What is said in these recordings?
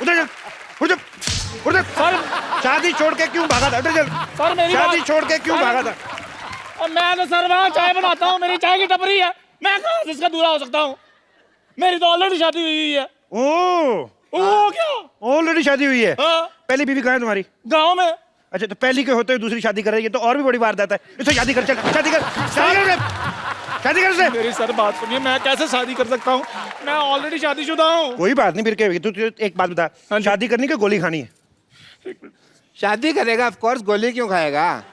उधर चल, उधर उधर। सर शादी छोड़ के क्यों भागा था? उधर चल। सर मेरी शादी बात- छोड़ के क्यों भागा था? मैं तो सर वहाँ चाय बनाता हूँ, मेरी चाय की टपरी है, मैं कहाँ से इसका दूल्हा हो सकता हूँ? मेरी तो ऑलरेडी शादी हुई है। ओ क्या? ऑलरेडी शादी हुई है? हाँ, पहली बीवी कहाँ है तुम्हारी? गाँव में। अच्छा, तो पहली के होते हुए दूसरी शादी कर रही है, तो और भी बड़ी बात आता है। इससे शादी कर, चल शादी कर, शादी कर, शादी कर से। मेरी सर बात सुनिए, मैं कैसे शादी कर सकता हूँ? मैं ऑलरेडी शादीशुदा हूँ। कोई बात नहीं, फिर क्या? तू एक बात बता, हाँ जी। शादी करनी कि गोली खानी है? शादी करेगा ऑफ कोर्स, गोली क्यों खाएगा?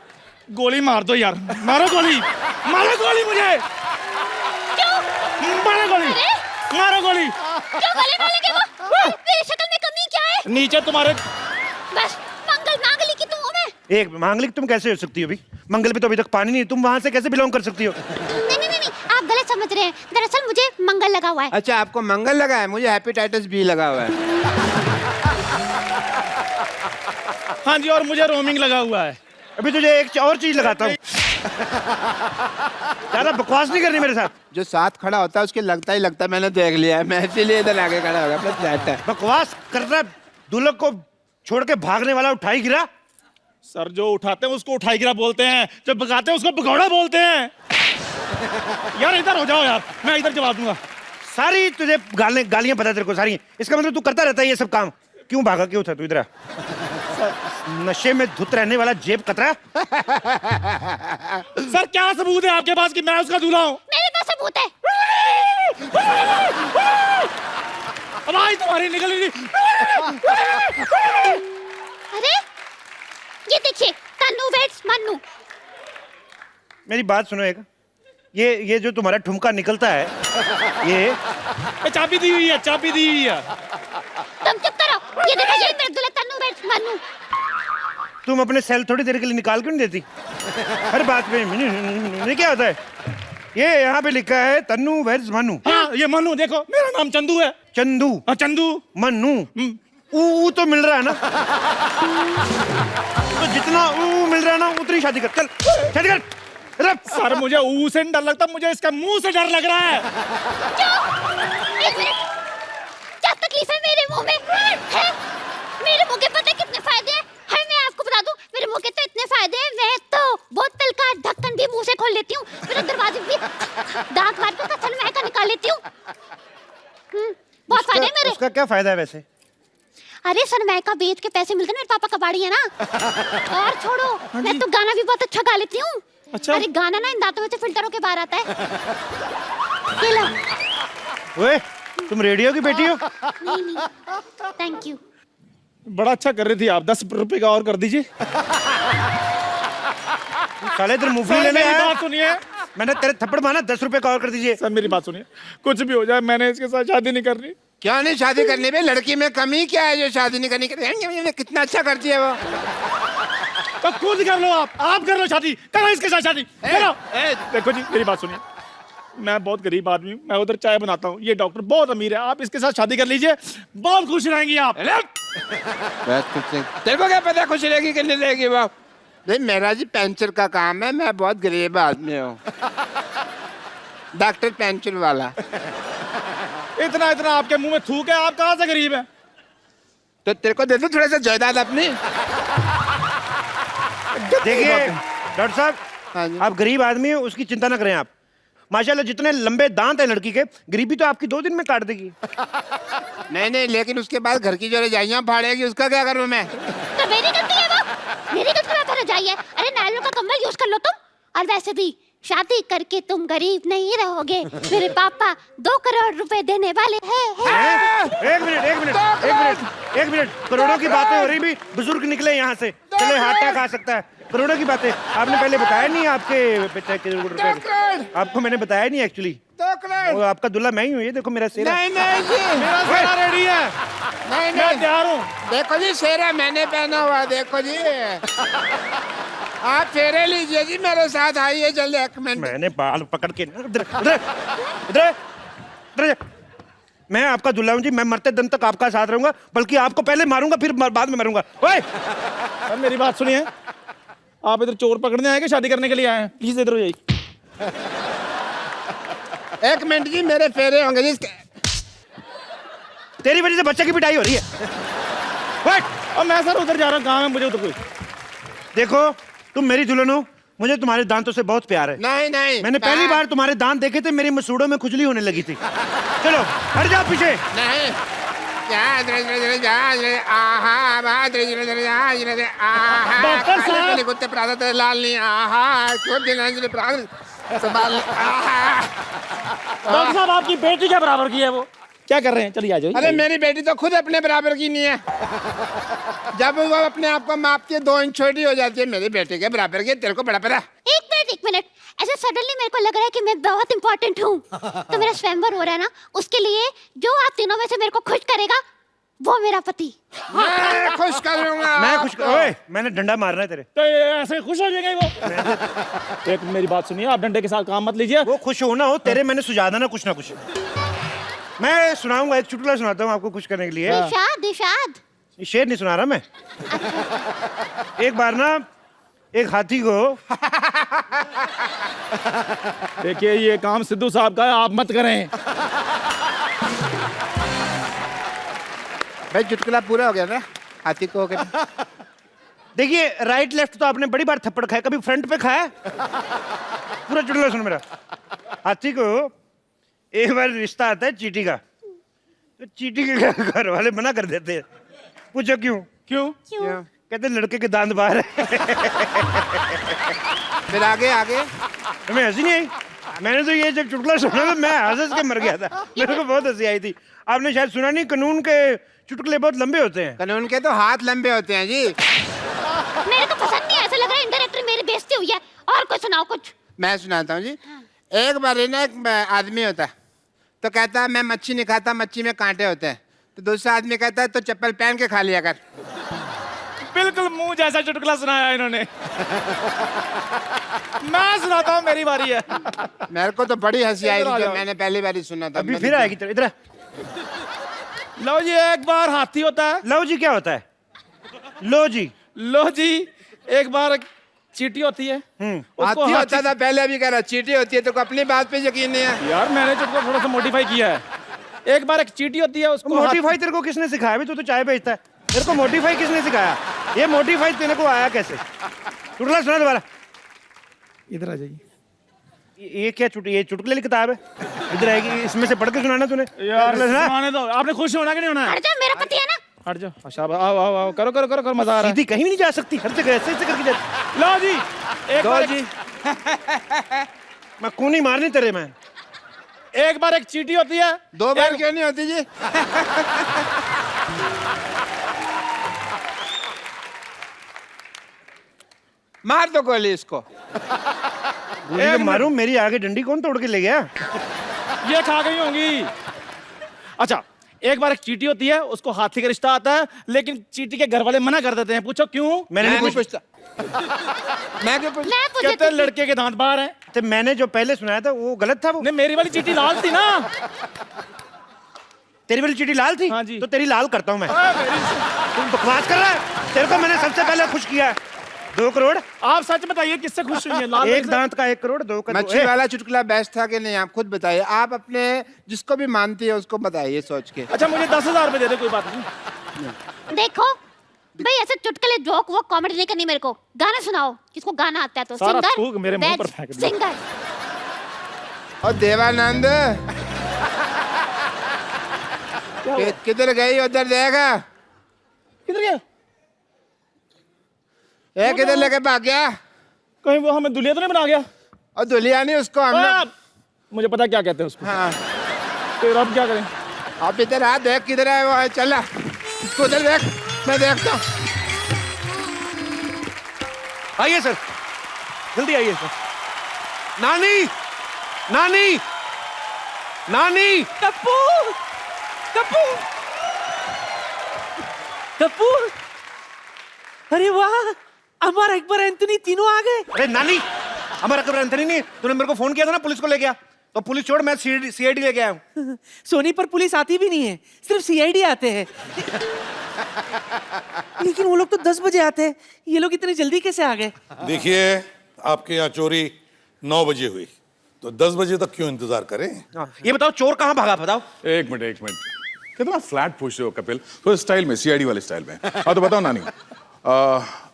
गोली मार दो यार, मारो गोली, मारो गोली मुझे, मारो गोली, मारो गोली। क्यों गले मारेंगे वो? मेरी शक्ल में कमी क्या है? नीचे तुम्हारे बस मंगल मांगली की तुम हो मैं। एक मांगलिक तुम कैसे हो सकती हो? अभी मंगल पे तो अभी तक पानी नहीं, तुम वहां से कैसे बिलोंग कर सकती हो? नहीं, आप गलत समझ रहे हैं। दरअसल मुझे मंगल लगा हुआ है। अच्छा, आपको मंगल लगा है, मुझे हेपेटाइटिस बी लगा हुआ है। हाँ जी, और मुझे रोमिंग लगा हुआ है। अभी तुझे एक और चीज लगाता हूँ। ज्यादा बकवास नहीं करनी मेरे साथ। जो साथ खड़ा होता है उसके लगता ही लगता है, मैंने देख लिया है, मैं इसीलिए इधर आगे खड़ा हो गया, अपना फ्लैट है। बकवास कर रहा है। दुल्हन को छोड़ के भागने वाला उठाई गिरा। सर जो उठाते हैं उसको उठाई गिरा बोलते हैं, जो भगाते हैं उसको भगौड़ा बोलते हैं। यार इधर हो जाओ यार, मैं इधर जवाब दूंगा। सारी तुझे गालियां पता है तेरे को सारी। इसका मतलब तू करता रहता है ये सब काम। क्यों भागा, क्यों था तू इधर? नशे में धुत रहने वाला जेब कतरा। सर क्या सबूत है आपके पास कि मैं उसका दूल्हा हूँ? मेरे पास सबूत है। आवाज तुम्हारी निकल रही। अरे ये देखिए, तन्नू वेट्स मन्नू। मेरी बात सुनो एक। ये जो तुम्हारा ठुमका निकलता है, ये चाबी दी हुई है, चाबी दी हुई है। तुम चुप करो। ये देखो, ये मेरे दूल्हा तन्नू वेट्स मन्नू। तुम अपने सेल थोड़ी देर के लिए निकाल क्यों नहीं देती? हर बात में क्या होता है? ये यहाँ पे लिखा है तन्नू वेर्स मन्नू। हाँ ये मन्नू, देखो मेरा नाम चंदू है। चंदू, हाँ चंदू। मन्नू, ऊ तो मिल रहा है ना? तो जितना ऊ मिल रहा है ना उतनी शादी कर। चल शादी कर। सर मुझे ऊ से डर लगता, मुझे इसका मुंह से डर लग रहा है। एक मिनट, क्या तकलीफ है मेरे मुंह में? है? मेरे मुंह के पता है कितने फायदे हैं? मैं आपको बता दूं, मेरे मुंह के तो इतने फायदे हैं, मैं तो बोतल का ढक्कन भी मुंह से खोल लेती हूँ, मेरे दरवाजे भी दांत मार के कसल महका निकाल लेती हूँ। बहुत फायदे हैं मेरे। उसका क्या फायदा है वैसे? अरे सनमाइका बेच के पैसे मिलते हैं, मेरे पापा कबाड़ी है ना। और छोड़ो, मैं तो गाना भी बहुत अच्छा गा लेती हूँ। अच्छा? अरे गाना ना इन दांतों में से फिल्टर होके बाहर आता है। ये लो। ओए, तुम रेडियो की बेटी हो? नहीं, थैंक यू। बड़ा अच्छा कर रही थी आप, 10 रुपए का और कर दीजिए। साले इधर मूवी सर लेने मेरी आया। बात सुनिए। मैंने तेरे थप्पड़ मारा, 10 रुपए का और कर दीजिए। सर मेरी बात सुनिए, कुछ भी हो जाए मैंने इसके साथ शादी नहीं करनी। क्या नहीं शादी करने में? लड़की में कमी क्या है जो शादी नहीं करनी? कितना अच्छा करती है वो। तो खुद कर लो, आप कर लो शादी, करो इसके साथ शादी करो। देखो जी मेरी बात सुनिए, मैं बहुत गरीब आदमी हूँ, मैं उधर चाय बनाता हूँ, ये डॉक्टर बहुत अमीर है, आप इसके साथ शादी कर लीजिए, बहुत खुश रहेंगी आप। बस कुछ नहीं। तेरे को क्या पता खुश रहेगी कि नहीं रहेगी वो? नहीं, मेरा जी पेंचर का काम है, मैं बहुत गरीब आदमी हूँ। डॉक्टर पेंचर वाला। इतना इतना आपके मुंह में थूक है, आप कहाँ से गरीब हैं? तो तेरे को दे दो थोड़ा सा जायदाद अपनी। देखिए डॉक्टर साहब, हाँ जी। आप गरीब आदमी हैं, उसकी चिंता ना करें आप। माशाल्लाह जितने लंबे दांत हैं लड़की के, गरीबी तो आपकी 2 दिन में काट देगी। नहीं, लेकिन उसके बाद घर की जो रजाइयाँ फाड़ेगी उसका क्या करूँ मैं? तो मेरी गलती है वो, मेरी गलती पर जाइए। अरे नायलों का कंबल यूज कर लो तुम। और वैसे भी शादी करके तुम गरीब नहीं रहोगे, मेरे पापा 2 करोड़ रुपए देने वाले हैं। एक मिनट, करोड़ों की बातें हो रही भी, बुजुर्ग निकले यहाँ से, चले हाथा खा सकता है। करोड़ों की बातें आपने पहले बताया नहीं, आपके पिता के रुपए आपको मैंने बताया नहीं एक्चुअली। 2 करोड़। आपका दूल्हा मैं ही हूँ, ये देखो मेरा सेरा। नहीं जी, मेरा सेरा रेडी है, नहीं मैं तैयार हूँ। देखो जी, सेरा मैंने पहना हुआ, देखो जी। आप फेरे लीजिए जी, मेरे साथ आइए जल्दी, 1 मिनट। मैंने बाल पकड़ के इधर मैं आपका दूल्हा हूँ जी, मैं मरते दम तक आपका साथ रहूंगा, बल्कि आपको पहले मारूंगा फिर बाद में मरूंगा। ओए सर मेरी बात सुनिए, आप इधर चोर पकड़ने आए कि शादी करने के लिए आए हैं? प्लीज इधर हो जाइए। 1 मिनट जी, मेरे फेरे होंगे जी। तेरी वजह से बच्चे की पिटाई हो रही है। बैठ। और मैं सर उधर जा रहा हूँ, काम है मुझे उधर कोई। देखो तुम मेरी दुल्हन हो, मुझे तुम्हारे दांतों से बहुत प्यार है। नहीं नहीं, मैंने पहली बार तुम्हारे दांत देखे थे, मेरी मसूड़ों में खुजली होने लगी थी। चलो हट जाओ पीछे। नहीं। डॉक्टर साहब। कुत्ते प्रादा तेरे लाल नहीं, आहा क्यों दिलांजलि प्राण संभाल, आहा। डॉक्टर साहब आपकी बेटी क्या बराबर की है वो? क्या कर रहे हैं? चलिए आ जाओ। अरे मेरी बेटी तो खुद अपने बराबर की नहीं है। जब वो अपने आप को मापती है 2 इंच छोटी हो जाती है, मेरी बेटी के बराबर की। तेरे को बड़ा पता? एक मिनट, ऐसे सडनली मेरे को लग रहा है कि मैं बहुत इंपॉर्टेंट हूँ। तो मेरा स्वयंवर हो रहा है ना, उसके लिए जो आप तीनों में से मेरे को खुश करेगा वो मेरा पति। मैं खुश कर लूंगा। मैं खुश कर, ओए मैंने डंडा मारना है तेरे। तो ऐसे खुश हो जाएगा वो? एक मेरी बात सुनिए, आप डंडे के साथ काम मत लीजिए। वो खुश हो ना हो, तेरे मैंने सुझा देना कुछ ना कुछ। मैं सुनाऊंगा, एक चुटकुला सुनाता हूँ आपको खुश करने के लिए। दिशाद शेर नहीं सुना रहा मैं। एक बार ना एक हाथी को देखिए ये काम सिद्धू साहब का है, आप मत करें। भाई चुटकुला पूरा हो गया ना? हाथी को हो गया। देखिए राइट लेफ्ट तो आपने बड़ी बार थप्पड़ खाया, कभी फ्रंट पे खाया? पूरा चुटकुला सुन मेरा। हाथी को एक बार रिश्ता आता है चींटी का, तो चींटी के घर वाले मना कर देते हैं। पूछो क्यों? क्यों? कहते लड़के के दांत बाहर है। फिर आगे आगे तुम्हें हंसी नहीं आई? मैंने तो ये जब चुटकुला सुना तो मैं हंस के मर गया था। मेरे को बहुत हंसी आई थी। आपने शायद सुना नहीं, कानून के चुटकुले बहुत लंबे होते हैं। कानून के तो हाथ लंबे होते हैं जी। मेरे को पसंद नहीं, ऐसा लग रहा है इंडायरेक्टली मेरी बेइज्जती हुई है। और कुछ सुनाओ कुछ। मैं सुनाता हूँ जी। एक बार ना एक आदमी होता है, तो कहता है मैं मच्छी नहीं खाता, मच्छी में कांटे होते हैं। तो दूसरा आदमी कहता है तो चप्पल पहन के खा लिया कर। बिल्कुल मुंह जैसा चुटकुला सुनाया इन्होंने। मैं सुनाता हूँ, मेरी बारी है। मेरे को तो बड़ी हंसी आई थी जब मैंने पहली बार सुना था। अभी फिर आएगी इधर। लो जी, एक बार हाथी होता है। लो जी क्या होता है? लो जी। लो जी, एक बार चींटी होती है। हाथी होता था पहले, भी कह रहा चींटी होती है। तो अपनी बात पे यकीन नहीं है यार, मैंने चुटकुला थोड़ा सा मॉडिफाई किया है। एक बार एक चींटी होती है, उसको मोडिफाई तेरे को किसने सिखाया? अभी तू तो चाय बेचता है, तेरे को मोडिफाई किसने सिखाया? ये मोडिफाई तेरे को आया कैसे? चुटकुला सुना दोबारा। इधर आ जाइए। ये क्या ये चुटकुले की किताब है? इधर आएगी, इसमें से पढ़ के सुनाना तूने। यार चुटकुला सुना। सुनाने दो। आपने खुश होना कि नहीं होना? हट जा, मेरा पति है ना। हट जाओ। अच्छा आओ आओ आओ, करो करो करो करो, मजा आ रहा है। सीधी कहीं भी नहीं जा सकती, हर जगह ऐसे ऐसे करके जाती। लो जी, एक बार जी। मैं कूनी मारनी तेरे में। एक बार एक चींटी होती है। 2 बार क्यों नहीं होती जी? मार दो गोली इसको। मारूं? मेरी आगे डंडी कौन तोड़ के ले गया? ये खा गई होंगी। अच्छा, एक बार एक चींटी होती है, उसको हाथी का रिश्ता आता है, लेकिन चींटी के घर वाले मना कर देते हैं। पूछो क्यों? मैंने नहीं पूछता। मैं क्यों पूछता? कहते हैं लड़के के दांत बाहर हैं। तो मैंने जो पहले सुनाया था वो गलत था। वो नहीं, मेरी वाली चींटी लाल थी ना। तेरी वाली चींटी लाल थी? हाँ जी। तो तेरी लाल करता हूं मैं। तुम बकवास कर रहा है। तेरे को मैंने सबसे पहले खुश किया है। 2 करोड़। आप सच बताइए किससे खुश हुई है? लाल एक दांत का 1 करोड़, 2 का मच्छी वाला चुटकुला बेस्ट था कि नहीं? आप खुद बताइए। आप अपने जिसको भी मानती है उसको बताइए सोच के। अच्छा, मुझे 10,000 रुपए दे दे, कोई बात नहीं। देखो भाई, ऐसे चुटकुले जोक वो कॉमेडी नहीं करनी मेरे को। गाना सुनाओ, किसको गाना आता है तो। सारा सिंगर थूक मेरे मुंह पर फेंक दिया। सिंगर। और देवानंद किधर गई? उधर देगा। किधर गया? ये किधर लेके भाग गया? कहीं वो हमें दुलिया तो नहीं बना गया? और दुलिया नहीं उसको हमने। मुझे पता क्या कहते हैं उसको। हाँ, फिर अब क्या करें? आप इधर आ, देख किधर है वो। चला उसको उधर देख, मैं देखता हूँ। आइए सर, जल्दी आइए सर। नानी, नानी, नानी। कप्पू, कप्पू, कप्पू। अरे वाह, अमर अकबर एंथनी तीनों आ गए। अरे नानी, हमारा अकबर एंथनी नहीं। तूने मेरे को फोन किया था ना, पुलिस को ले गया। तो पुलिस छोड़, मैं सीआईडी लेके आया हूँ। सोनी पर पुलिस आती भी नहीं है, सिर्फ सीआईडी आते हैं। लेकिन वो लोग तो 10 बजे आते हैं, ये लोग इतनी जल्दी कैसे आ गए? देखिए, आपके यहाँ चोरी 9 बजे हुई, तो 10 बजे तक क्यों इंतजार करें? ये बताओ चोर कहाँ भागा? बताओ। एक मिनट। कितना फ्लैट पूछ रहे हो कपिल, तो स्टाइल में, सीआईडी वाले स्टाइल में। हाँ तो बताओ नानी,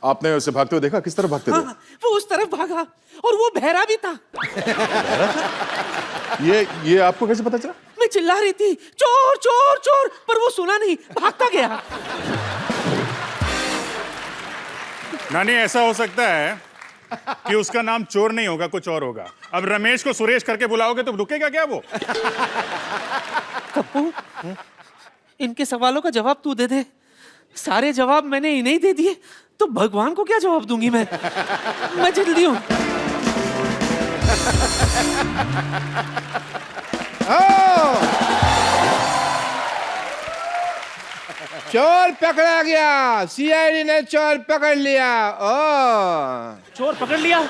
आपने उसे भागते हुए देखा? किस तरफ भागते थे? हाँ, वो उस तरफ भागा और वो बहरा भी था। ये आपको कैसे पता चला? मैं चिल्ला रही थी चोर चोर चोर, पर वो सुना नहीं, भागता गया। नानी, ऐसा हो सकता है कि उसका नाम चोर नहीं होगा, कुछ और होगा। अब रमेश को सुरेश करके बुलाओगे तो रुकेगा क्या वो? कप्पू, इनके सवालों का जवाब तू दे दे। सारे जवाब मैंने इन्हें दे दिए तो भगवान को क्या जवाब दूंगी मैं? मैं जल्दी हूँ। चोर पकड़ा गया, सीआईडी ने चोर पकड़ लिया। ओ, चोर पकड़ लिया?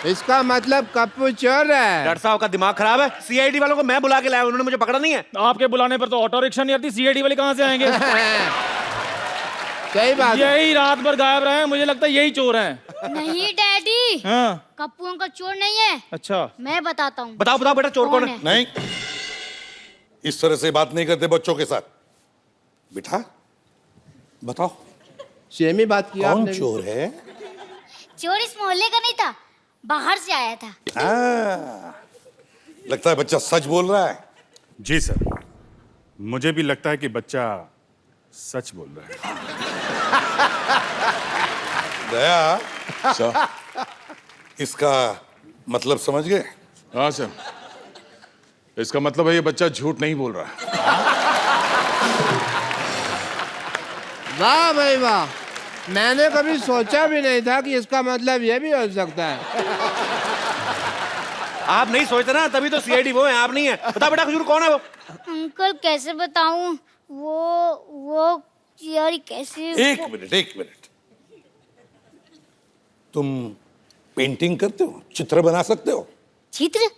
इसका मतलब कप्पू चोर है। डॉक्टर साहब का दिमाग खराब है। सीआईडी वालों को मैं बुला के लाया, उन्होंने मुझे पकड़ा नहीं है। आपके बुलाने पर तो ऑटो रिक्शा नहीं आती, सीआईडी वाले कहाँ से आएंगे? सही बात है। यही रात भर गायब रहे हैं, मुझे लगता है यही चोर हैं। नहीं डैडी, हाँ, कप्पू अंकल चोर नहीं है। अच्छा। मैं बताता हूँ। बताओ बताओ बेटा, चोर कौन है? नहीं, इस तरह से बात नहीं करते बच्चों के साथ। बेटा बताओ, सेम ही बात किया कौन आपने भी। चोर है? चोर इस मोहल्ले का नहीं था, बाहर से आया था। लगता है बच्चा सच बोल रहा है। जी सर, मुझे भी लगता है कि बच्चा सच बोल रहा है। दया, सर। इसका मतलब समझ गए? हाँ सर, इसका मतलब है ये बच्चा झूठ नहीं बोल रहा है। वाह भाई वाह, मैंने कभी सोचा भी नहीं था कि इसका मतलब ये भी हो सकता है। आप नहीं सोचते ना, तभी तो सीआईडी वो है, आप नहीं है। बता बेटा, खजूर कौन है वो? अंकल कैसे बताऊं? वो यार कैसे? एक मिनट। तुम पेंटिंग करते हो, चित्र बना सकते हो? चित्र?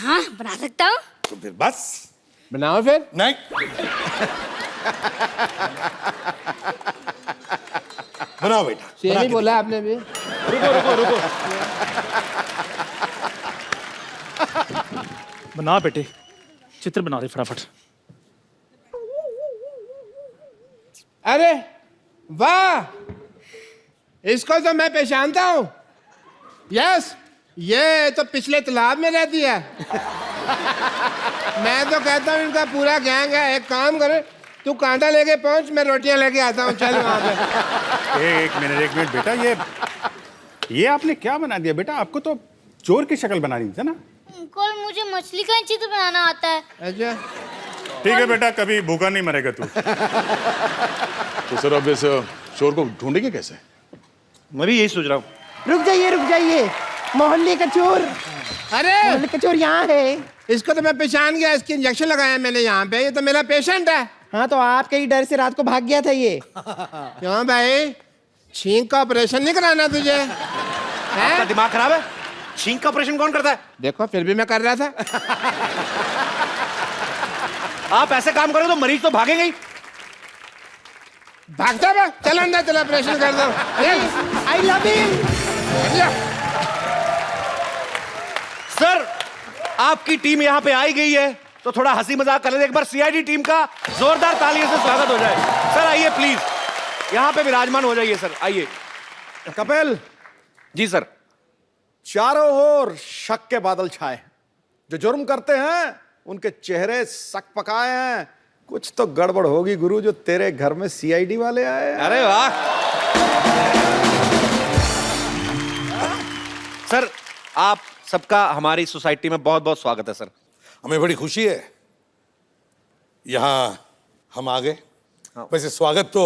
हाँ, बना सकता हूँ। तो फिर बस बनाओ फिर। नहीं, बनाओ बेटा। सेम बना ही के बोला आपने भी। रुको। बना बेटे, चित्र बना दे फटाफट। अरे वाह, इसको तो मैं पहचानता हूँ। यस, ये तो पिछले तालाब में रहती है। मैं तो कहता हूँ इनका पूरा गैंग है। एक काम करे, तू कांटा लेके पहुंच, मैं रोटियां लेके आता हूँ। चल वहां पे। एक मिनट बेटा, ये आपने क्या बना दिया बेटा? आपको तो चोर की शक्ल बना दी थी ना? अंकल, मुझे मछली का चित्र बनाना आता है। अच्छा, ठीक है बेटा, कभी भूखा नहीं मरेगा तू। तो सर अब इस चोर को ढूंढेंगे कैसे? मैं भी यही सोच रहा हूँ। रुक जाइए, मोहल्ले का चोर, अरे मोहल्ले का चोर यहाँ है। इसको तो मैं पहचान गया, इसकी इंजेक्शन लगाया मैंने यहाँ पे। ये तो मेरा पेशेंट है। हाँ, तो आपके ही डर से रात को भाग गया था ये। क्यों भाई, छींक का ऑपरेशन नहीं कराना तुझे? आपका दिमाग खराब है? छींक का ऑपरेशन कौन करता है? देखो, फिर भी मैं कर रहा था। आप ऐसे काम करोगे तो मरीज तो भागेंगे ही। भागता है, चल अंदर, चल ऑपरेशन कर दो। I love him. सर, आपकी टीम यहाँ पे आई गई है तो थोड़ा हंसी मजाक कर लेते। एक बार सीआईडी टीम का जोरदार तालियों से स्वागत हो जाए। सर आइए प्लीज, यहाँ पे विराजमान हो जाइए। सर आइए। कपिल जी सर। चारों ओर शक के बादल छाए। जो जुर्म करते हैं उनके चेहरे सक पकाए हैं। कुछ तो गड़बड़ होगी गुरु, जो तेरे घर में सीआईडी वाले आए हैं। अरे वाह सर, आप सबका हमारी सोसाइटी में बहुत बहुत स्वागत है सर। हमें बड़ी खुशी है यहाँ हम आ गए। वैसे स्वागत तो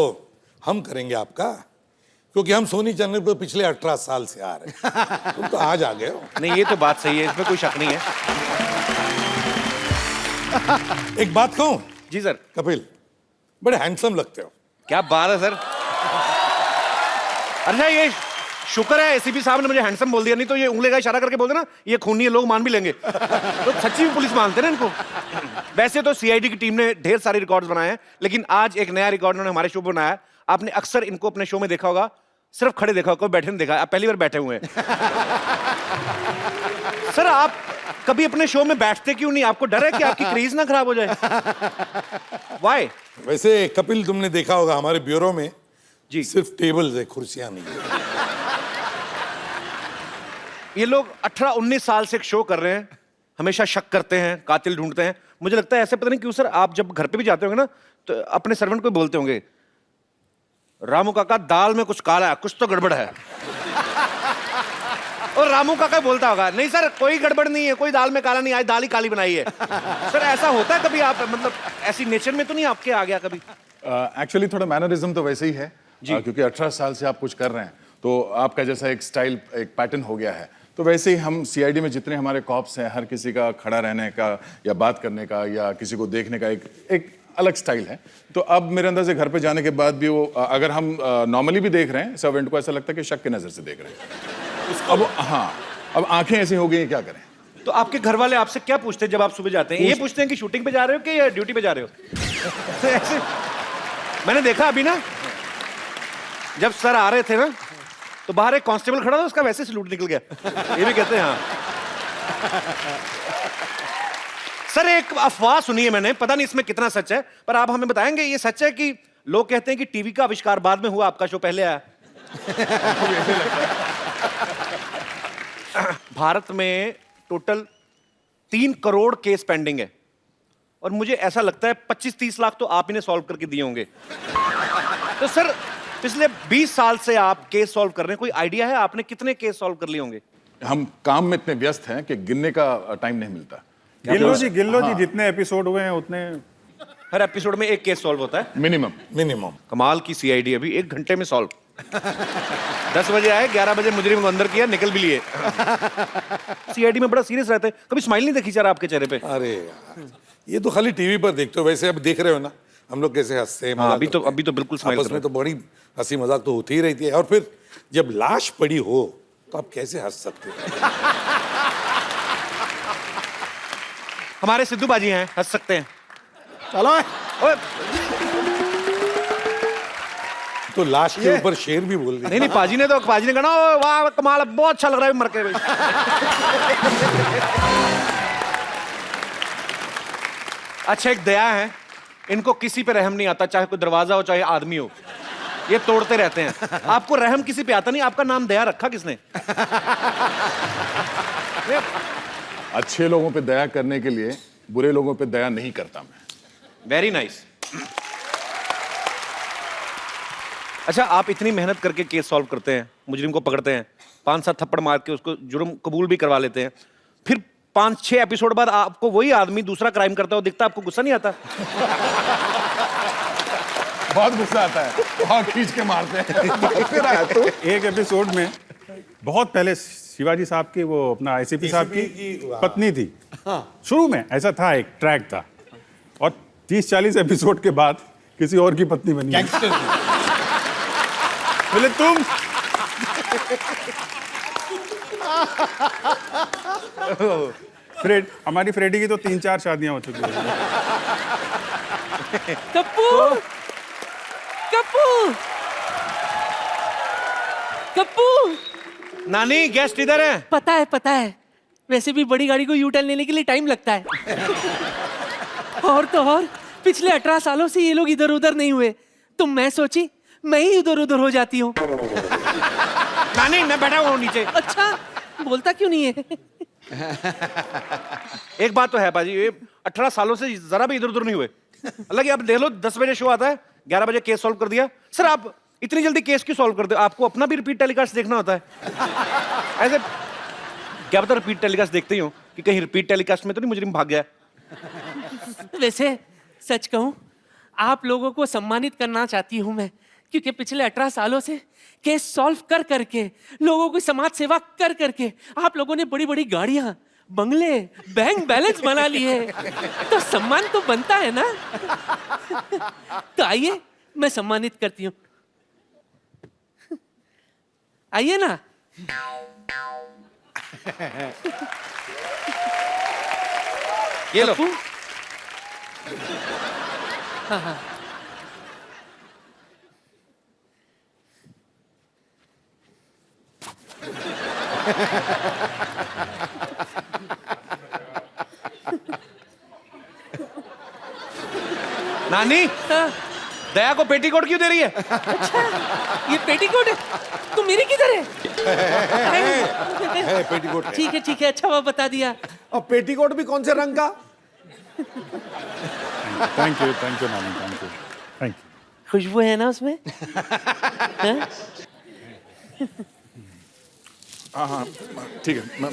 हम करेंगे आपका, क्योंकि हम सोनी चैनल पर पिछले 18 साल से आ रहे हैं। तुम तो आज आ गए हो। नहीं, ये तो बात सही है, इसमें कोई शक नहीं है। एक बात कहूं जी सर। कपिल, बड़े हैंडसम लगते हो। क्या बात है सर। अच्छा, ये शुक्र है एसीपी साहब ने मुझे हैंडसम बोल दिया, नहीं तो ये उंगली का इशारा करके बोलते ना ये खूनी है, लोग मान भी लेंगे। तो सच्ची में पुलिस मानते ना इनको। वैसे तो सीआईडी की टीम ने ढेर सारे रिकॉर्ड्स बनाए हैं, लेकिन आज एक नया रिकॉर्ड उन्होंने हमारे शो में बनाया है। आपने अक्सर इनको अपने शो में देखा होगा, सिर्फ खड़े देखा, कोई बैठे नहीं देखा, आप पहली बार बैठे हुए हैं। सर आप कभी अपने शो में बैठते क्यों नहीं? आपको डर है कि आपकी क्रेज ना खराब हो जाए? वाई? वैसे कपिल तुमने देखा होगा हमारे ब्यूरो में जी सिर्फ टेबल्स है, कुर्सियां नहीं है। ये लोग 18-19 साल से एक शो कर रहे हैं, हमेशा शक करते हैं, कातिल ढूंढते हैं। मुझे लगता है ऐसे, पता नहीं क्यों सर, आप जब घर पे भी जाते होंगे ना तो अपने सर्वेंट को बोलते होंगे, रामू काका दाल में कुछ काला है, कुछ तो गड़बड़ है। और रामू काका बोलता होगा, नहीं सर कोई गड़बड़ नहीं है, कोई दाल में काला नहीं, आज दाल ही काली बनाई है। सर ऐसा होता है कभी? आप मतलब ऐसी नेचर में तो नहीं आपके आ गया कभी? एक्चुअली थोड़ा मैनरिज्म तो वैसे ही है क्योंकि 18 साल से आप कुछ कर रहे हैं तो आपका जैसा एक स्टाइल, एक पैटर्न हो गया है। तो वैसे ही हम सीआईडी में जितने हमारे कॉप्स हैं, हर किसी का खड़ा रहने का या बात करने का या किसी को देखने का एक अलग स्टाइल है। तो अब मेरे अंदर से घर पे जाने के बाद भी वो अगर हम नॉर्मली भी देख रहे हैं सर्वेंट को, ऐसा लगता है कि शक की नजर से देख रहे हैं। अब हाँ, अब आंखें ऐसी हो गई हैं, क्या करें। तो आपके घर वाले आपसे क्या पूछते हैं जब आप सुबह जाते हैं? ये पूछते हैं कि शूटिंग पे जा रहे हो कि ड्यूटी पे जा रहे हो? तो ऐसे मैंने देखा अभी ना, जब सर आ रहे थे ना तो बाहर एक कांस्टेबल खड़ा था, उसका वैसे सलूट निकल गया। ये भी कहते हैं हाँ। सर एक अफवाह सुनी है मैंने, पता नहीं इसमें कितना सच है, पर आप हमें बताएंगे ये सच है कि लोग कहते हैं कि टीवी का आविष्कार बाद में हुआ, आपका शो पहले आया? भारत में टोटल 3 करोड़ केस पेंडिंग है और मुझे ऐसा लगता है 25-30 लाख तो आप ही ने सॉल्व करके दिए होंगे। तो सर पिछले 20 साल से आप केस सॉल्व कर रहे हैं, कोई आइडिया है आपने कितने केस सॉल्व कर लिए होंगे? हम काम में इतने व्यस्त हैं कि गिनने का टाइम नहीं मिलता। गिन लो जी जितने एपिसोड हुए हैं उतने। हर एपिसोड में एक केस सॉल्व होता है मिनिमम। कमाल की सीआईडी, अभी 1 घंटे में सॉल्व। 10 बजे आए, 11 बजे मुजरिम को अंदर किया, निकल भी लिए। सीआईडी में बड़ा सीरियस रहते हैं, कभी स्माइल नहीं देखी सर आपके चेहरे पे? अरे यार, ये तो खाली टीवी पर देखते हो, वैसे अब देख रहे हो ना हम लोग कैसे हंसते हैं। हाँ, अभी तो बिल्कुल स्माइल आपस में तो बड़ी हंसी मजाक तो होती ही रहती है, और फिर जब लाश पड़ी हो तो आप कैसे हंस सकते हो? हमारे सिद्धू बाजी हैं, हंस सकते हैं। चलो ओए, तो लाश के ऊपर शेर भी बोल दिया। नहीं पाजी ने कहा ना, वाह कमाल, बहुत अच्छा लग रहा है मर के। अच्छा एक दया है, इनको किसी पे रहम नहीं आता, चाहे कोई दरवाजा हो चाहे आदमी हो, ये तोड़ते रहते हैं। आपको रहम किसी पे आता नहीं, आपका नाम दया रखा किसने? अच्छे लोगों पे दया करने के लिए बुरे लोगों पे दया नहीं करता मैं। Very nice. अच्छा आप इतनी मेहनत करके केस सॉल्व करते हैं, मुजरिम को पकड़ते हैं, 5-7 थप्पड़ मार के उसको जुर्म कबूल भी करवा लेते हैं, फिर 5-6 एपिसोड बाद आपको वही आदमी दूसरा क्राइम करता हो दिखता, आपको गुस्सा नहीं आता? बहुत गुस्सा आता है, बहुत खींच के मारते हैं। फिर आया तो एक एपिसोड में बहुत पहले शिवाजी साहब की, वो अपना आईसीपी साहब की पत्नी थी। शुरू में ऐसा था, एक ट्रैक था, और 30-40 एपिसोड के बाद किसी और की पत्नी बनी। बोले तुम हमारी फ्रेडी की तो 3-4 शादियां हो चुकी हैं। कप्पू कप्पू कप्पू, नानी गेस्ट इधर है। पता है, वैसे भी बड़ी गाड़ी को यू टर्न लेने के लिए टाइम लगता है। और तो और पिछले 18 सालों से ये लोग इधर उधर नहीं हुए, तो मैं सोची मैं ही इधर उधर हो जाती हूँ। नानी मैं बैठा हुआ हूँ नीचे। अच्छा बोलता क्यों नहीं है? एक बात तो है पाजी, ये 18 सालों से जरा भी इधर उधर नहीं हुए। हालांकि आप देख लो 10 बजे शो आता है, 11 बजे केस सॉल्व कर दिया। सर आप इतनी जल्दी केस क्यों सॉल्व करते हो? आपको अपना भी रिपीट टेलीकास्ट देखना होता है? ऐसे क्या पता रिपीट टेलीकास्ट देखते ही हो कि कहीं रिपीट टेलीकास्ट में तो नहीं मुजरिम भाग गया? वैसे सच कहूं, आप लोगों को सम्मानित करना चाहती हूं मैं, क्योंकि पिछले 18 सालों से केस सॉल्व कर करके, लोगों की समाज सेवा कर करके आप लोगों ने बड़ी बड़ी गाड़ियां, बंगले, बैंक बैलेंस बना लिए, तो सम्मान तो बनता है ना। तो आइए मैं सम्मानित करती हूँ, आइए ना। ये लो। हाँ हाँ, नानी, हाँ, दया को पेटीकोट क्यों दे रही है? अच्छा ये पेटीकोट है, तो मेरी किधर है? पेटीकोट है। ठीक है, अच्छा वो बता दिया। और पेटीकोट भी कौन से रंग का? थैंक यू नानी, थैंक यू। खुशबू है ना उसमें? हाँ? हाँ ठीक है, मैं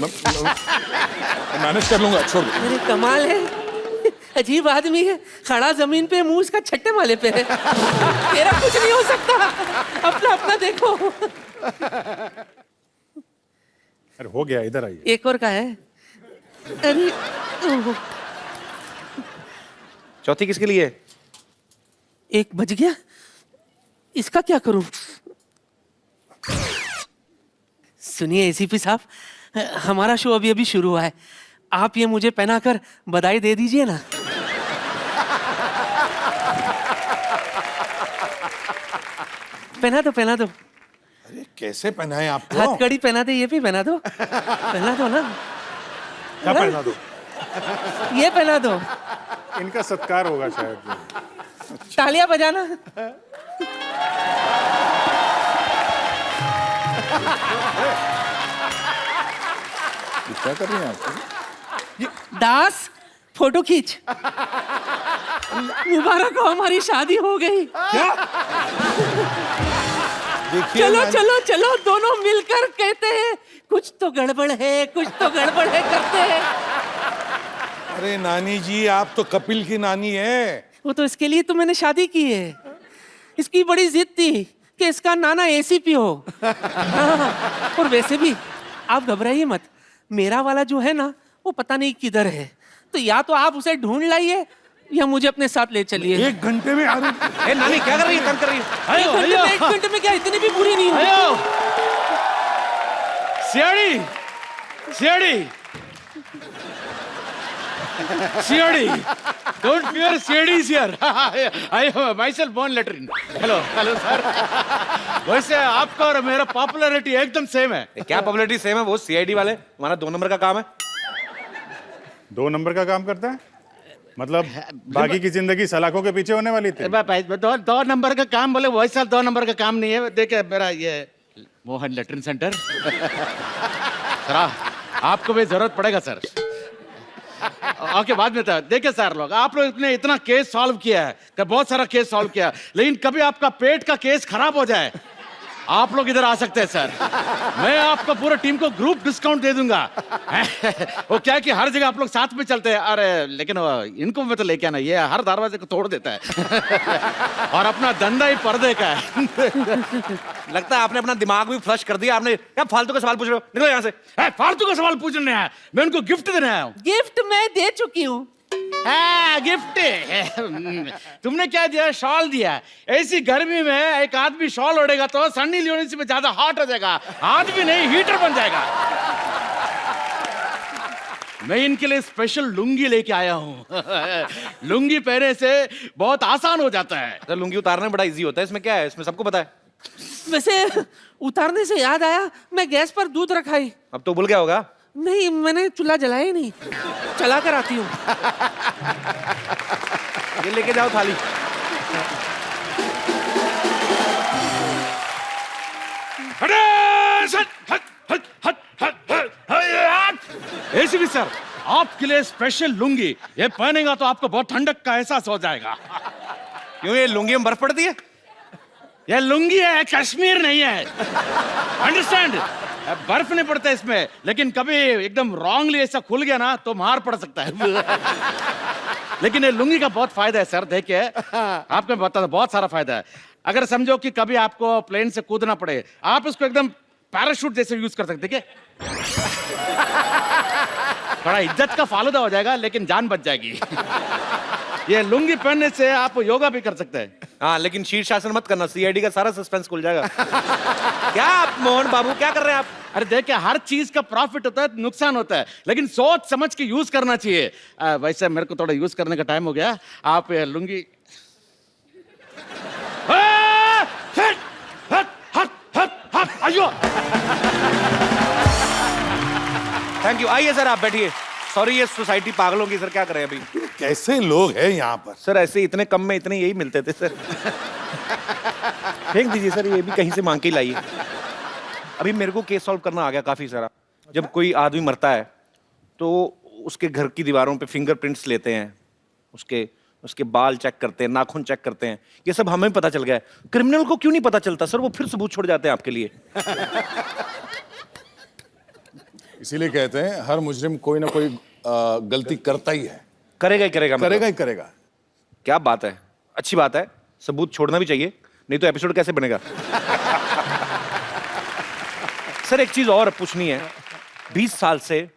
मैनेज कर लूंगा, छोड़ दो। अरे कमाल है, अजीब आदमी है, खड़ा जमीन पे, मुंह उसका छट्टे माले पे है। तेरा कुछ नहीं हो सकता, अपना देखो। अरे हो गया, इधर आइए। एक और का है। अरे ओह, चौथी किसके लिए? एक बज गया, इसका क्या करूं? सुनिए एसीपी साहब, हमारा शो अभी शुरू हुआ है, आप ये मुझे पहनाकर बधाई दे दीजिए ना। पहना दो। अरे कैसे पहनाए आपको? हथकड़ी पहना दे, ये भी पहना दो। पहना दो ना। क्या पहना दो? ये पहना दो। इनका सत्कार होगा शायद। तालियां बजाना। क्या कर रही हैं आप? दास फोटो खींच। मुबारक हो, हमारी शादी हो गई। देखिए चलो दोनों मिलकर कहते हैं कुछ तो गड़बड़ है करते हैं। अरे नानी जी, आप तो कपिल की नानी है। वो तो इसके लिए तो मैंने शादी की है। इसकी बड़ी जिद थी कि इसका नाना एसीपी हो। हाँ, और वैसे भी आप घबराइए मत, मेरा वाला जो है ना वो पता नहीं किधर है, तो या तो आप उसे ढूंढ लाइए या मुझे अपने साथ ले चलिए। 1 घंटे में? ए नानी क्या कर रही है? तंग कर रही है? एक घंटे में क्या, इतनी भी बुरी नहीं हो। CID, don't fear, CID is here. I have myself born lettering. Hello sir. वैसे आपका और मेरा पॉपुलैरिटी एकदम सेम है। क्या पॉपुलैरिटी सेम है? वो सीआईडी वाले, हमारा 2 नंबर का काम है। 2 नंबर का काम करता है मतलब बाकी की जिंदगी सलाखों के पीछे होने वाली थी। 2 नंबर का काम बोले, वैसा 2 नंबर का काम नहीं है। देखिए मेरा ये मोहन लेटरिन सेंटर। सर आपको भी जरूरत पड़ेगा सर। ओके बाद में था। देखिए सर, लोग आप लोग ने इतना केस सॉल्व किया है, बहुत सारा केस सॉल्व किया, लेकिन कभी आपका पेट का केस खराब हो जाए, आप लोग इधर आ सकते हैं सर। मैं आपको पूरा टीम को ग्रुप डिस्काउंट दे दूंगा। वो क्या है कि हर जगह आप लोग साथ में चलते हैं। अरे लेकिन इनको मैं तो लेके आना, ये हर दरवाजे को तोड़ देता है। और अपना धंधा ही पर्दे का है। लगता है आपने अपना दिमाग भी फ्लश कर दिया। आपने क्या फालतू का सवाल पूछ रहे हो? निकलो यहाँ से। फालतू का सवाल पूछने आया, मैं उनको गिफ्ट देने आया हूँ। गिफ्ट मैं दे चुकी हूँ। गिफ्ट तुमने क्या दिया? शॉल दिया। ऐसी गर्मी में एक आदमी शॉल ओढ़ेगा तो सन्नी लियोनी से ज्यादा हॉट हो जाएगा, आदमी नहीं हीटर बन जाएगा। मैं इनके लिए स्पेशल लुंगी लेके आया हूँ। लुंगी पहने से बहुत आसान हो जाता है। तो लुंगी उतारना बड़ा इजी होता है, इसमें क्या है? इसमें सबको पता है। वैसे उतारने से याद आया, मैं गैस पर दूध रखाई। अब तो भूल गया होगा। नहीं, मैंने चूल्हा जलाया ही नहीं, चला कर आती हूँ। ये लेके जाओ थाली। एसीपी सर, आपके लिए स्पेशल लुंगी। ये पहनेगा तो आपको बहुत ठंडक का एहसास हो जाएगा। क्यों, ये लुंगी में बर्फ पड़ती है? ये लुंगी है, कश्मीर नहीं है। अंडरस्टैंड? बर्फ नहीं पड़ता इसमें, लेकिन कभी एकदम रॉन्गली ऐसा खुल गया ना तो मार पड़ सकता है। लेकिन ये लुंगी का बहुत फायदा है सर। देखिए आपको बता दो, बहुत सारा फायदा है। अगर समझो कि कभी आपको प्लेन से कूदना पड़े, आप इसको एकदम पैराशूट जैसे यूज कर सकते। देखिए थोड़ा इज्जत का फालूदा हो जाएगा, लेकिन जान बच जाएगी। ये लुंगी पहनने से आप योगा भी कर सकते हैं। हाँ, लेकिन शीर्षासन मत करना, सीआईडी का सारा सस्पेंस खुल जाएगा। क्या आप मोहन बाबू क्या कर रहे हैं आप? अरे देखिए, हर चीज का प्रॉफिट होता है, नुकसान होता है, लेकिन सोच समझ के यूज करना चाहिए। वैसे मेरे को थोड़ा यूज करने का टाइम हो गया। आप ये लुंगी अयो यू। आइए सर, आप बैठिए। सॉरी, ये सोसाइटी पागलों की, सर क्या करें अभी। कैसे लोग हैं यहाँ पर? सर ऐसे इतने कम में इतने यही मिलते थे सर। फेंक दीजिए सर, ये भी कहीं से मांग के ही लाइए। अभी मेरे को केस सॉल्व करना आ गया काफी सारा। जब कोई आदमी मरता है तो उसके घर की दीवारों पे फिंगरप्रिंट्स लेते हैं, उसके बाल चेक करते हैं, नाखून चेक करते हैं। ये सब हमें पता चल गया है। क्रिमिनल को क्यों नहीं पता चलता सर? वो फिर सबूत छोड़ जाते हैं आपके लिए। इसीलिए कहते हैं हर मुजरिम कोई ना कोई गलती करता ही है। करेगा ही करेगा, मतलब। करेगा ही करेगा। क्या बात है, अच्छी बात है। सबूत छोड़ना भी चाहिए, नहीं तो एपिसोड कैसे बनेगा। सर एक चीज और पूछनी है। 20 साल से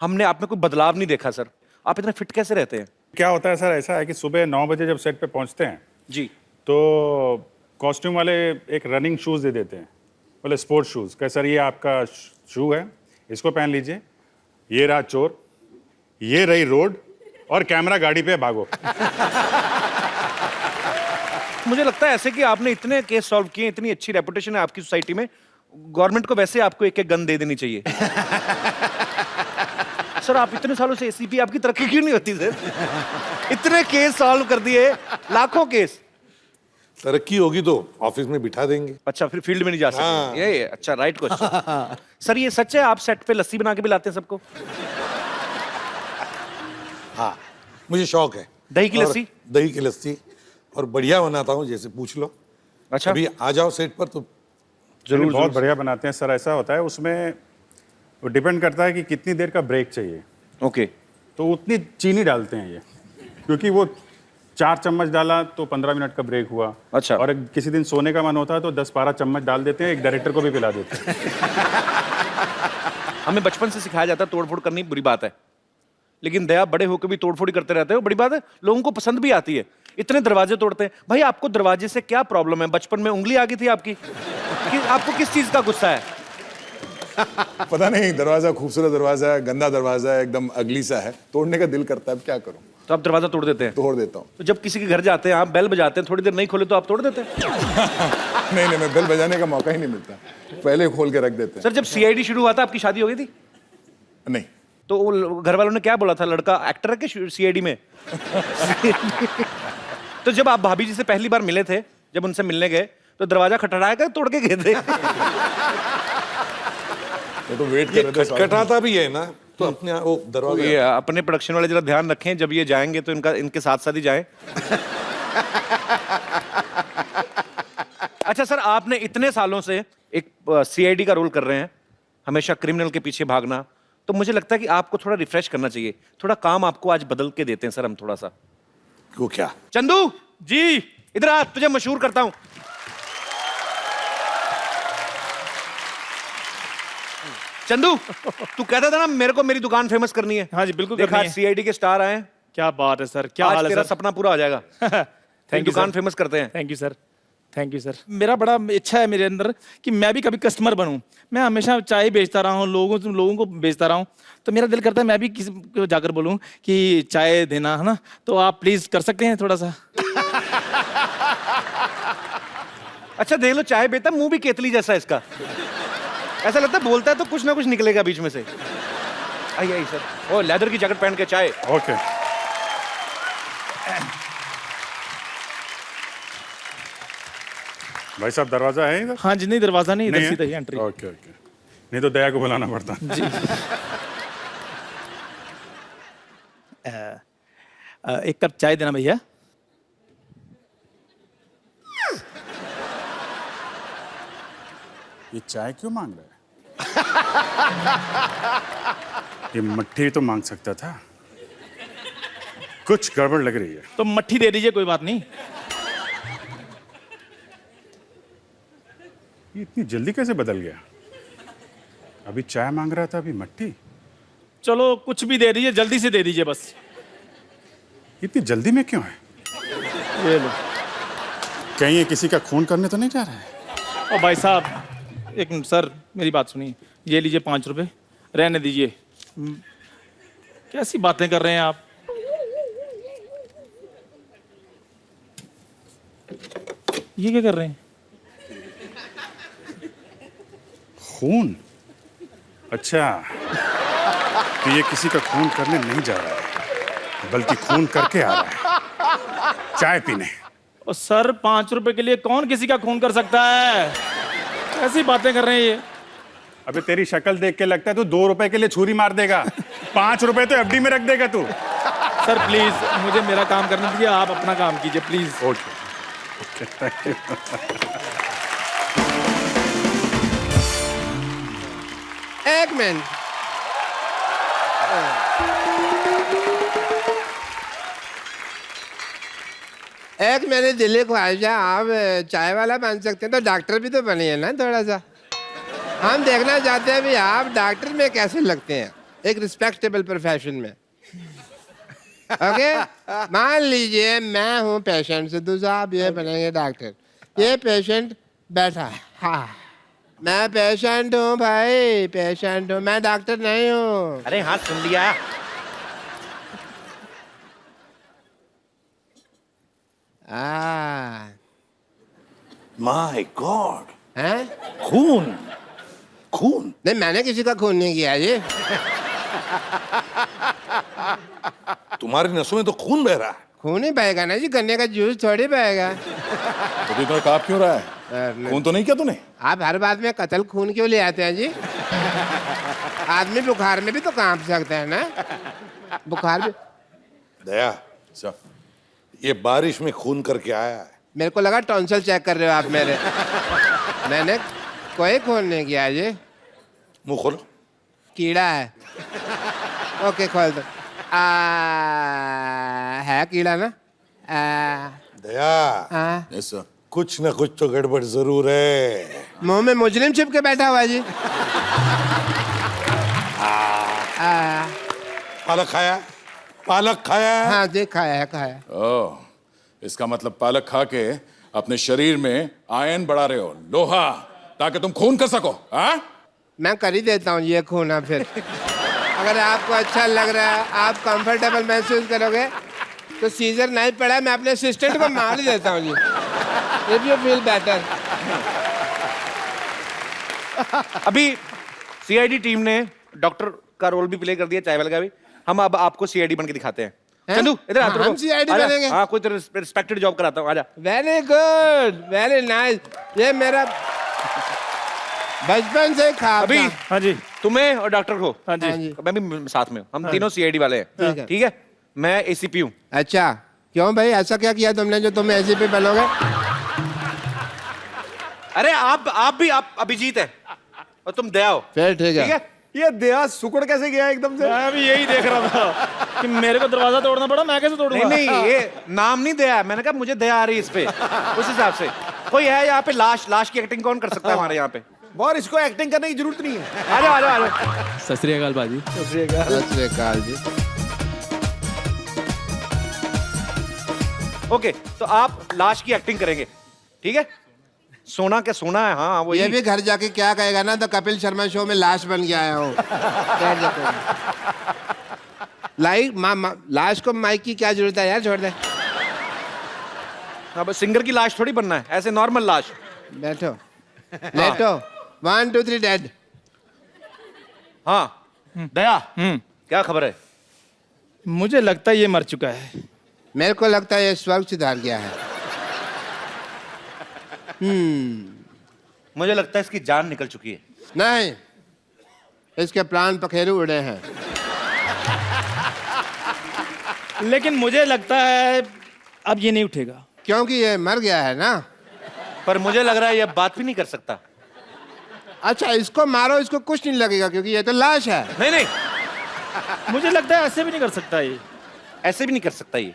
हमने आप में कोई बदलाव नहीं देखा सर। आप इतने फिट कैसे रहते हैं? क्या होता है सर, ऐसा है कि सुबह 9 बजे जब सेट पे पहुंचते हैं जी, तो कॉस्ट्यूम वाले एक रनिंग शूज़ दे देते हैं, बोले स्पोर्ट शूज़। कह सर ये आपका शू है, इसको पहन लीजिए। ये रहा चोर, ये रही रोड, और कैमरा गाड़ी पे भागो। मुझे लगता है ऐसे कि आपने इतने केस सॉल्व किए, इतनी अच्छी रेपुटेशन है आपकी सोसाइटी में, गवर्नमेंट को वैसे आपको एक गन दे देनी चाहिए। सर आप इतने सालों से एसीपी, आपकी तरक्की क्यों नहीं होती सर? इतने केस सॉल्व कर दिए, लाखों केस। तरक्की होगी तो ऑफिस में बिठा देंगे। अच्छा, फिर फील्ड में नहीं जा सकते। हाँ। ये अच्छा, राइट क्वेश्चन। सर ये सच है आप सेट पे लस्सी बना के भी लाते हैं सबको? हाँ, मुझे शौक है दही की और लस्सी? दही की लस्सी, और बढ़िया बनाता हूँ, जैसे पूछ लो। अच्छा, अभी आ जाओ सेट पर तो जरूर, बहुत बढ़िया बनाते हैं सर। ऐसा होता है उसमें, वो डिपेंड करता है कि कितनी देर का ब्रेक चाहिए। ओके। तो उतनी चीनी डालते हैं ये, क्योंकि वो 4 चम्मच डाला तो 15 मिनट का ब्रेक हुआ। अच्छा। और किसी दिन सोने का मन होता है तो 10-12 चम्मच डाल देते हैं, एक डायरेक्टर को भी पिला देते हैं। हमें बचपन से सिखाया जाता है तोड़फोड़ करनी बुरी बात है, लेकिन दया बड़े होकर भी तोड़फोड़ ही करते रहते हो, बड़ी बात है। लोगों को पसंद भी आती है। इतने दरवाजे तोड़ते हैं। भाई आपको दरवाजे से क्या प्रॉब्लम है? बचपन में उंगली आ गई थी आपकी? आपको किस चीज का गुस्सा है? पता नहीं, दरवाजा खूबसूरत दरवाजा है, गंदा दरवाजा है, एकदम अगली सा है, तोड़ने का दिल करता है, अब क्या करूं? तो आप दरवाजा तोड़ देते हैं? तोड़ देता हूं। तो जब किसी के घर जाते हैं आप, बेल बजाते हैं, थोड़ी देर नहीं खोले तो आप तोड़ देते हैं? नहीं, मैं बेल बजाने का मौका ही नहीं मिलता, पहले खोल के रख देते हैं। सर जब सीआईडी शुरू हुआ था आपकी शादी हो गई थी? नहीं। तो वो घर वालों ने क्या बोला था, लड़का एक्टर है कि सीआईडी में? तो जब आप भाभी जी से पहली बार मिले थे, जब उनसे मिलने गए, तो दरवाजा खटखटाया कर तोड़ के गए थे? तो वेट कर रहे थे। खटखटाता भी है ना, तो अपने वो दरवाजा। ये अपने प्रोडक्शन वाले जरा ध्यान रखें, जब ये जाएंगे तो इनके साथ साथ ही जाएं। अच्छा सर, आपने इतने सालों से एक सीआईडी का रोल कर रहे हैं, हमेशा क्रिमिनल के पीछे भागना, तो मुझे लगता है कि आपको थोड़ा रिफ्रेश करना चाहिए। थोड़ा काम आपको आज बदल के देते हैं सर हम थोड़ा सा। वो क्या? चंदू जी इधर आ, तुझे मशहूर करता हूं। चंदू, तू कहता था ना मेरे को मेरी दुकान फेमस करनी है। हाँ जी, बिल्कुल देखा करनी है। सीआईडी के स्टार आए हैं। क्या बात है सर, क्या आज हाल है तेरा सर? सपना पूरा हो जाएगा। थैंक यू दुकान सर। फेमस करते हैं। Thank you sir, thank you sir. मेरा बड़ा इच्छा है मेरे अंदर कि मैं भी कभी कस्टमर बनूं। मैं हमेशा चाय बेचता रहा हूं, लोगों को बेचता रहा हूं, तो मेरा दिल करता है मैं भी किसी को जाकर बोलूं कि चाय देना, है ना? तो आप प्लीज कर सकते हैं थोड़ा सा? अच्छा देख लो, चाय बेटा मुंह भी केतली जैसा है इसका। ऐसा लगता है बोलता है तो कुछ ना कुछ निकलेगा बीच में से। आइए आइए सर। ओ लेदर की जैकेट पहन के चाय। ओके। भाई साहब दरवाजा है इधर? हाँ जी, नहीं दरवाजा नहीं, इधर नहीं है? सीधा ही एंट्री। ओके ओके, नहीं तो दया को बुलाना पड़ता। जी। एक कप चाय देना भैया। ये चाय क्यों मांग रहा है? ये मट्ठी तो मांग सकता था। कुछ गड़बड़ लग रही है। तो मट्ठी दे दीजिए, कोई बात नहीं। ये इतनी जल्दी कैसे बदल गया? अभी चाय मांग रहा था, अभी मट्ठी। चलो कुछ भी दे दीजिए, जल्दी से दे दीजिए बस। इतनी जल्दी में क्यों है? ये लो। कहीं ये किसी का खून करने तो नहीं जा रहा है? ओ भाई साहब, एक मिनट सर, मेरी बात सुनिए। ये लीजिए 5 रुपए, रहने दीजिए। कैसी बातें कर रहे हैं आप? ये क्या कर रहे हैं? खून? अच्छा। तो ये किसी का खून करने नहीं जा रहा है, बल्कि खून करके आ रहा है चाय पीने। और सर 5 रुपए के लिए कौन किसी का खून कर सकता है? ऐसी बातें कर रहे हैं ये। अबे तेरी शक्ल देख के लगता है तू 2 रुपए के लिए छुरी मार देगा, 5 रुपए तो एफडी में रख देगा तू। सर प्लीज मुझे मेरा काम करने दीजिए, आप अपना काम कीजिए प्लीज। Okay thank you. एक मिनट, एक मेरी दिल्ली ख्वाहिश है, आप चाय वाला बन सकते हैं तो डॉक्टर भी तो बनिए ना थोड़ा सा। हम देखना चाहते हैं भी आप डॉक्टर में कैसे लगते हैं, एक रिस्पेक्टेबल प्रोफेशन में। ओके, मान लीजिए मैं हूँ पेशेंट से, दूसरा आप ये बनेंगे डॉक्टर। ये पेशेंट बैठा है, हाँ मैं पेशेंट हूँ भाई, पेशेंट हूँ, मैं डॉक्टर नहीं हूँ। अरे हाँ सुन लिया। माय गॉड, हैं? खून खून। नहीं मैंने किसी का खून नहीं किया जी। तुम्हारी नसों में तो खून बह रहा है। खून ही बहेगा ना जी, गन्ने का जूस थोड़ी बहेगा। तो तुम्हें काप क्यों रहा है? खून तो नहीं किया तूने? आप हर बात में कत्ल खून क्यों ले आते हैं जी? आदमी बुखार में भी तो कांप सकता है ना, बुखार भी। दया, ये बारिश में खून करके आया है। मेरे को लगा टॉन्सिल चेक कर रहे हो आप मेरे। मैंने कोई खून नहीं किया जी। मुंह खोलो। कीड़ा है। ओके खोल दो। है कीड़ा ना? दया, यस सर। कुछ न कुछ तो गड़बड़ जरूर है। मुंह में मुजरिम छिप के बैठा हुआ है जी। पालक खाया? पालक खाया? हाँ जी खाया है, खाया। ओह, इसका मतलब पालक खा के अपने शरीर में आयरन बढ़ा रहे हो, लोहा, ताकि तुम खून कर सको। हाँ, मैं कर ही देता हूँ ये खून। अब फिर अगर आपको अच्छा लग रहा है, आप कंफर्टेबल महसूस करोगे तो सीजर नहीं पड़ा, मैं अपने असिस्टेंट को मार ही देता हूँ जी। If you feel better. अभी सीआईडी टीम ने डॉक्टर का रोल भी प्ले कर दिया, चाय वाले का भी। हम अब आपको सीआईडी बन के दिखाते हैं। चंदू इधर आ। हम CID बनेंगे? हाँ, कोई तो रिस्पेक्टेड जॉब कराता हूँ, आजा। Very good, very nice. ये मेरा बचपन से ख्वाब अभी था। हाँ जी, तुम्हें और डॉक्टर को, हाँ जी, हाँ जी। मैं भी साथ में, हम तीनों सीआईडी वाले हैं। ठीक है, मैं एसीपी हूँ। अच्छा क्यों भाई, ऐसा क्या किया तुमने जो तुम ऐसे पे बनोगे? अरे आप भी अभिजीत है और तुम दया हो। फिर ठीक है। ठीक है, ये दया सुकड़ कैसे गया एकदम से? मैं भी यही देख रहा था कि मेरे को दरवाजा तोड़ना पड़ा, मैं कैसे तोड़ूंगा? नहीं ये नाम नहीं दया, मैंने कहा मुझे दया आ रही है इस पे, उस हिसाब से। कोई है यहाँ पे लाश की एक्टिंग कौन कर सकता है हमारे यहाँ पे? और इसको एक्टिंग करने की जरूरत नहीं है। आ जाओ आ जाओ आ जाओ। सत श्री अकाल बाजी। सत श्री अकाल जी। ओके, तो आप लाश की एक्टिंग करेंगे, ठीक है? सोना क्या सोना है, हाँ वो ये भी घर जाके क्या कहेगा ना, तो कपिल शर्मा शो में लाश बन के आया हूँ। लाश को माइक की क्या जरूरत है यार, छोड़ दे। अब सिंगर की लाश थोड़ी बनना है, ऐसे नॉर्मल लाश। बैठो लेटो। 1 2 3 डेड। हाँ दया, क्या खबर है? मुझे लगता है ये मर चुका है। मेरे को लगता है ये स्वर्ग सिधार गया है। मुझे लगता है इसकी जान निकल चुकी है। नहीं, इसके प्राण पखेरु उड़े हैं। लेकिन मुझे लगता है अब ये नहीं उठेगा, क्योंकि ये मर गया है ना। पर मुझे लग रहा है ये बात भी नहीं कर सकता। अच्छा इसको मारो, इसको कुछ नहीं लगेगा क्योंकि ये तो लाश है। नहीं नहीं, मुझे लगता है ऐसे भी नहीं कर सकता ये। ऐसे भी नहीं कर सकता ये।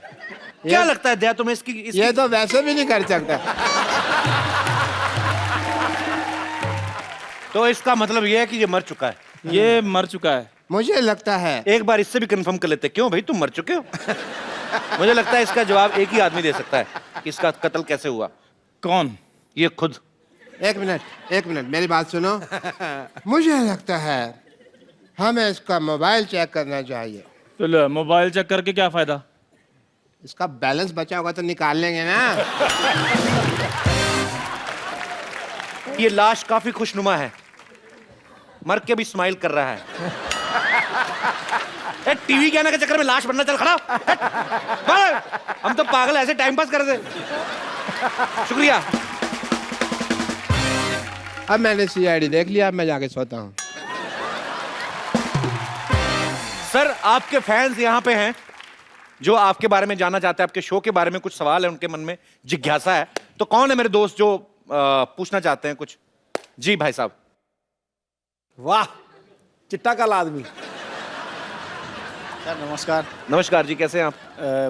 क्या लगता है दया तुम्हें इसकी ये तो वैसे भी नहीं कर सकता। तो इसका मतलब ये है कि ये मर चुका है। ये मर चुका है। मुझे लगता है एक बार इससे भी कंफर्म कर लेते। क्यों भाई, तुम मर चुके हो? मुझे लगता है इसका जवाब एक ही आदमी दे सकता है कि इसका कत्ल कैसे हुआ। कौन? ये खुद। एक मिनट मेरी बात सुनो। मुझे लगता है हमें इसका मोबाइल चेक करना चाहिए। तो मोबाइल चेक करके क्या फायदा? इसका बैलेंस बचा होगा तो निकाल लेंगे ना। ये लाश काफी खुशनुमा है, मर के भी स्माइल कर रहा है। टीवी के आने के चक्कर में लाश बनना, चल खड़ा। बस, हम तो पागल ऐसे टाइम पास कर दे। शुक्रिया। अब मैंने सीआईडी देख लिया, अब मैं जाके सोता हूँ। सर, आपके फैंस यहाँ पे हैं जो आपके बारे में जानना चाहते हैं, आपके शो के बारे में कुछ सवाल है उनके मन में, जिज्ञासा है। तो कौन है मेरे दोस्त जो पूछना चाहते हैं कुछ? जी भाई साहब। वाह, चिट्टा काल आदमी। सर नमस्कार। नमस्कार जी, कैसे हैं आप?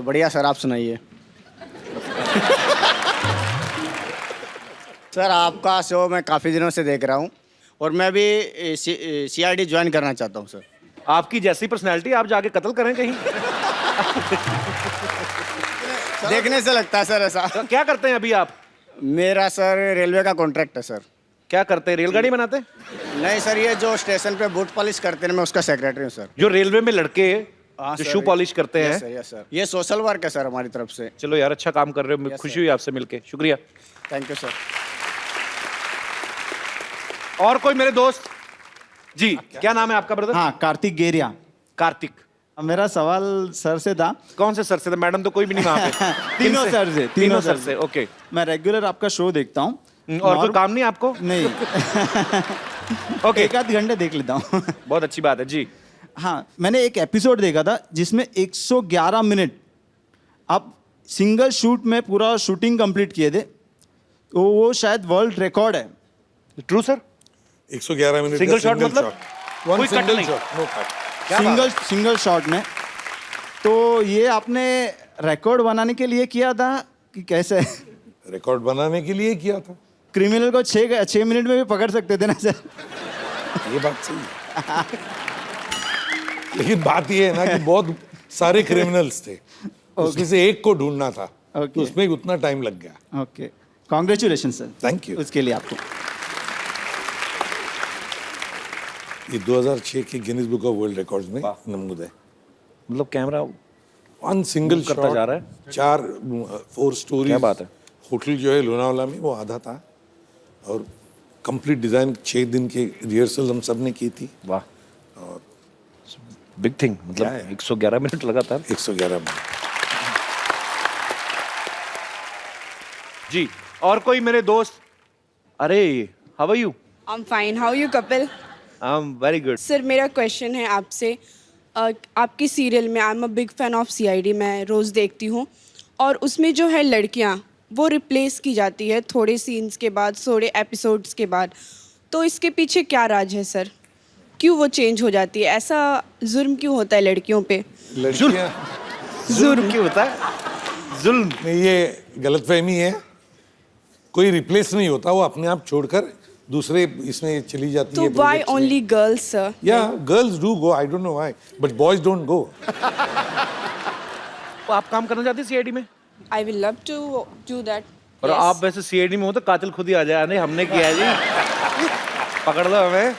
बढ़िया सर, आप सुनाइए। सर आपका शो मैं काफ़ी दिनों से देख रहा हूँ और मैं भी सीआईडी ज्वाइन करना चाहता हूँ सर। आपकी जैसी पर्सनैलिटी, आप जाके कत्ल करें कहीं। देखने से लगता है सर ऐसा। तो क्या करते हैं अभी आप? मेरा सर रेलवे का कॉन्ट्रैक्ट है सर। क्या करते हैं, रेलगाड़ी बनाते हैं? नहीं सर, ये जो स्टेशन पे बूट पॉलिश करते हैं, मैं उसका सेक्रेटरी हूँ सर। जो रेलवे में लड़के जो सर, शू पॉलिश करते हैं। यस सर, ये सोशल वर्क है सर हमारी तरफ से। चलो यार, अच्छा काम कर रहे हो, खुशी हुई आपसे मिलके, शुक्रिया। Thank you sir. और कोई मेरे दोस्त? जी, क्या नाम है आपका ब्रदर? हाँ, कार्तिक गेरिया। कार्तिक। मेरा सवाल सर से था। कौन से सर से था? मैडम तो कोई भी नहीं वहाँ पे। तीनों सर से। तीनों सर से, ओके। मैं रेगुलर आपका शो देखता हूँ। और कोई काम नहीं आपको? नहीं। ओके, एक आध घंटे देख लेता हूँ। बहुत अच्छी बात है जी। हाँ, मैंने एक एपिसोड देखा था जिसमें 111 मिनट आप सिंगल शूट में पूरा शूटिंग कंप्लीट किए थे, तो वो शायद वर्ल्ड रिकॉर्ड है। True sir? 111 minute single shot मतलब कोई कट नहीं? No cut. सिंगल शॉट में। तो ये आपने रिकॉर्ड बनाने के लिए किया था कि कैसे? रिकॉर्ड बनाने के लिए किया था। क्रिमिनल को 6 मिनट में भी पकड़ सकते थे ना सर? ये बात सही है। लेकिन बात ये है ना कि बहुत सारे क्रिमिनल्स थे, उसमें से एक को ढूंढना था, तो उसमें उतना टाइम लग गया। Okay, congratulation sir. Thank you उसके लिए आपको। ये 2006 की Guinness book of world records में नमूद है। मतलब कैमरा वन सिंगल करता जा रहा है। 4 स्टोरी। क्या बात है। होटल जो है लोनावाला में, वो आधा था और कंप्लीट डिजाइन 6 दिन के रिहर्सल हम सब ने की थी। वाह, और बिग थिंग। मतलब 111 मिनट लगातार। 111 मिनट। जी, और कोई मेरे दोस्त? अरे, how are you? I am fine, how you Kapil? I am very good. Sir मेरा क्वेश्चन है आपसे, आपकी सीरियल में I am a big fan of CID, मैं रोज़ देखती हूँ, और उसमें जो है लड़कियाँ वो रिप्लेस की जाती है थोड़े सीन्स के बाद, थोड़े एपिसोड्स के बाद। तो इसके पीछे क्या राज है सर? क्यों वो चेंज हो जाती है? ऐसा जुर्म क्यों होता है लड़कियों पे? जुर्म क्यों होता है? जुल्म नहीं, ये गलतफहमी है। कोई रिप्लेस नहीं होता, वो अपने आप छोड़कर दूसरे इसमें चली जाती है। तो व्हाई ओनली गर्ल्स सर? या girls do go, I don't know why, but boys don't go. तो आप काम करना चाहते हैं सीआईडी में? I will love to do that. और आप वैसे सीआईडी में हो तो कातिल खुद ही आ जाए। नहीं, हमने किया है जी, पकड़ लो हमें।